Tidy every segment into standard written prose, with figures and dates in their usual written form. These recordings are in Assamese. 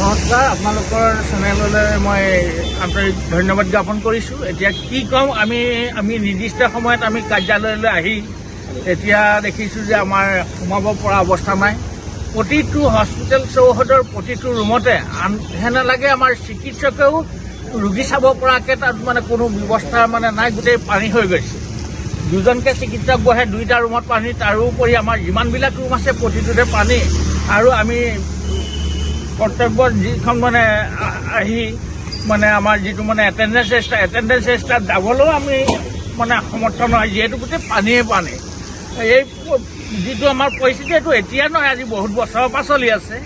নমস্কাৰ, আপোনালোকৰ চেনেললৈ মই আন্তৰিক ধন্যবাদ জ্ঞাপন কৰিছোঁ। এতিয়া কি ক'ম, আমি নিৰ্দিষ্ট সময়ত আমি কাৰ্যালয়লৈ আহি এতিয়া দেখিছোঁ যে আমাৰ সোমাব পৰা অৱস্থা নাই। প্ৰতিটো হস্পিটেল চৌহদৰ প্ৰতিটো ৰুমতে আনহে লাগে আমাৰ চিকিৎসকেও ৰোগী চাব পৰাকৈ তাত মানে কোনো ব্যৱস্থা মানে নাই, গোটেই পানী হৈ গৈছে। দুজনকৈ চিকিৎসক বহে, 2টা ৰুমত পানী, তাৰোপৰি আমাৰ যিমানবিলাক ৰুম আছে প্ৰতিটোতে পানী। আৰু আমি কৰ্তব্যত যিখন মানে আহি মানে আমাৰ যিটো মানে এটেণ্ডেঞ্চ ৰেজিষ্টাৰ যাবলৈও আমি মানে সমৰ্থ নহয়, যিহেতু গোটেই পানীয়ে পানী। এই যিটো আমাৰ পৰিস্থিতি এইটো এতিয়া নহয়, আজি বহুত বছৰৰ পৰা চলি আছে।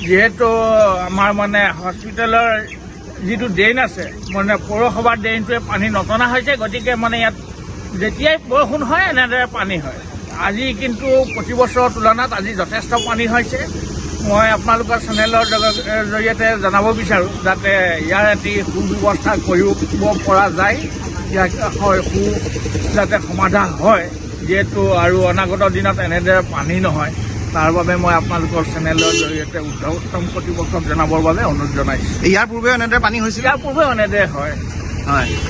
যিহেতু আমাৰ মানে হস্পিটেলৰ যিটো ড্ৰেইন আছে, মানে পৌৰসভাৰ ড্ৰেইনটোৱে পানী নটনা হৈছে, গতিকে মানে ইয়াত যেতিয়াই বৰষুণ হয় এনেদৰে পানী হয়। আজি কিন্তু প্ৰতি বছৰৰ তুলনাত আজি যথেষ্ট পানী হৈছে। মই আপোনালোকৰ চেনেলৰ জৰিয়তে জনাব বিচাৰোঁ যাতে ইয়াৰ এটি সুব্যৱস্থা কৰিব পৰা যায়, ইয়াক যাতে সমাধান হয়, যিহেতু আৰু অনাগত দিনত এনেদৰে পানী নহয়। তাৰ বাবে মই আপোনালোকৰ চেনেলৰ জৰিয়তে উত্তম কৰ্তৃপক্ষক জনাবৰ বাবে অনুৰোধ জনাইছোঁ। ইয়াৰ পূৰ্বে এনেদৰে পানী হৈছিল? ইয়াৰ পূৰ্বে এনেদৰে হয়।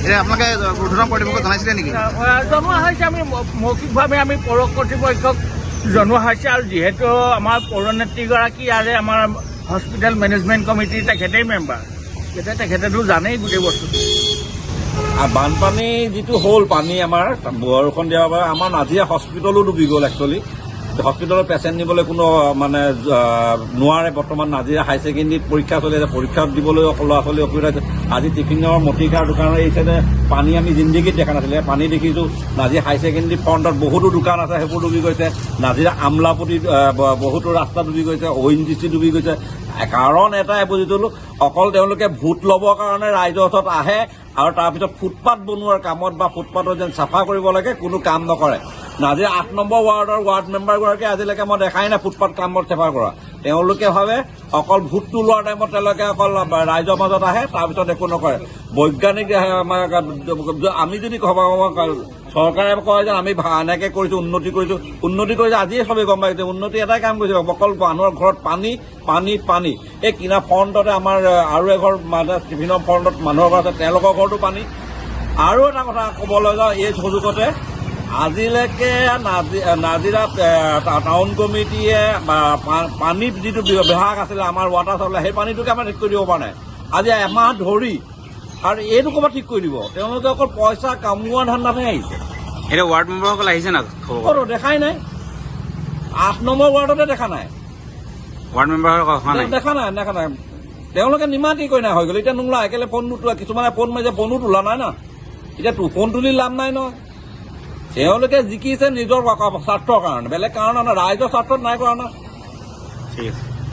এতিয়া আপোনালোকে ঊৰ্ধ্বতন কৰ্তৃপক্ষক জনাইছিলে নেকি? জনোৱা হৈছে, আমি মৌখিকভাৱে আমি পৌৰ কৰ্তৃপক্ষক জনোৱা হৈছে। আৰু যিহেতু আমাৰ পৌৰ নেত্ৰীগৰাকী আৰু আমাৰ হস্পিটেল মেনেজমেণ্ট কমিটিৰ তেখেতেই মেম্বাৰ, তেতিয়া তেখেতেতো জানেই গোটেই বস্তুটো। বানপানী যিটো হ'ল পানী আমাৰ বৰষুণ দিয়াৰ বাবে আমাৰ নাজিৰা হস্পিটেলো ডুবি গ'ল। একচুৱেলি হস্পিটেলত পেচেণ্ট নিবলৈ কোনো মানে নোৱাৰে। বৰ্তমান নাজিৰা হাই ছেকেণ্ডেৰীত পৰীক্ষা চলি আছে, পৰীক্ষা দিবলৈ ল'ৰা ছোৱালী অসুবিধা হৈছে। আজি টিফিনৰ মতিকাৰ দোকানৰ এই চাইডে পানী আমি জিন্দগীত দেখা নাছিলে, পানী দেখিছোঁ। নাজিৰা হাই ছেকেণ্ডেৰী ফ্ৰণ্টত বহুতো দোকান আছে, সেইবোৰ ডুবি গৈছে। নাজিৰা আমলাপতি বহুতো ৰাস্তা ডুবি গৈছে, ONGC ডুবি গৈছে। কাৰণ এটাই বুজিছিলোঁ, অকল তেওঁলোকে ভোট ল'বৰ কাৰণে ৰাইজৰ ওচৰত আহে আৰু তাৰপিছত ফুটপাথ বনোৱাৰ কামত বা ফুটপাথৰ যেন চাফা কৰিব লাগে কোনো কাম নকৰে। নাজিৰা 8 নম্বৰ ৱাৰ্ডৰ ৱাৰ্ড মেম্বাৰগৰাকীয়ে আজিলৈকে মই দেখাই নাই ফুটপাথ কামত চাফা কৰা। তেওঁলোকে ভাবে অকল ভোটটো লোৱাৰ টাইমত তেওঁলোকে অকল ৰাইজৰ মাজত আহে, তাৰপিছত একো নকৰে। বৈজ্ঞানিক আমি যদি চৰকাৰে কয় যে আমি এনেকে কৰিছোঁ, উন্নতি কৰিছোঁ, আজিয়ে চবেই গম পাইছে উন্নতি এটাই কাম কৰিছে, অকল মানুহৰ ঘৰত পানী পানী পানী। এই কিনা ফ্ৰণ্টতে আমাৰ আৰু এঘৰ মানে টিফিনৰ ফ্ৰণ্টত মানুহৰ ঘৰ আছে, তেওঁলোকৰ ঘৰতো পানী। আৰু এটা কথা ক'বলৈ যাওঁ এই সুযোগতে, আজিলৈকে নাজিৰা টাউন কমিটিয়ে পানীৰ যিটো বিভাগ আছিলে আমাৰ ৱাটাৰ চাপ্লাই, সেই পানীটোকে আমাৰ ঠিক কৰি দিব পৰা নাই আজি এমাহ ধৰি। আৰু এইটো ক'ৰবাত ঠিক কৰি দিব, তেওঁলোকে অকল পইচা কামোৱা ধান্দাতহে আহিছে। এতিয়া ৱাৰ্ড মেম্বাৰসকল আহিছে না? খবৰ দেখাই নাই, 8 নম্বৰ ৱাৰ্ডতে দেখা নাই, ৱাৰ্ড মেম্বাৰসকল দেখা নাই। তেওঁলোকে নিমাতি কৈ নাই হৈ গ'ল। এতিয়া নোলায় একেবাৰে ফোন নোতোলা, কিছুমানে ফোন মাৰিছে ফোনো তোলা নাই না। এতিয়া ফোন তুলি লাভ নাই নহয়। তেওঁলোকে জিকিছে নিজৰ স্বাৰ্থৰ কাৰণে, বেলেগ কাৰণ ৰাইজৰ স্বাৰ্থত নাই কৰা না। ঠিক আছে।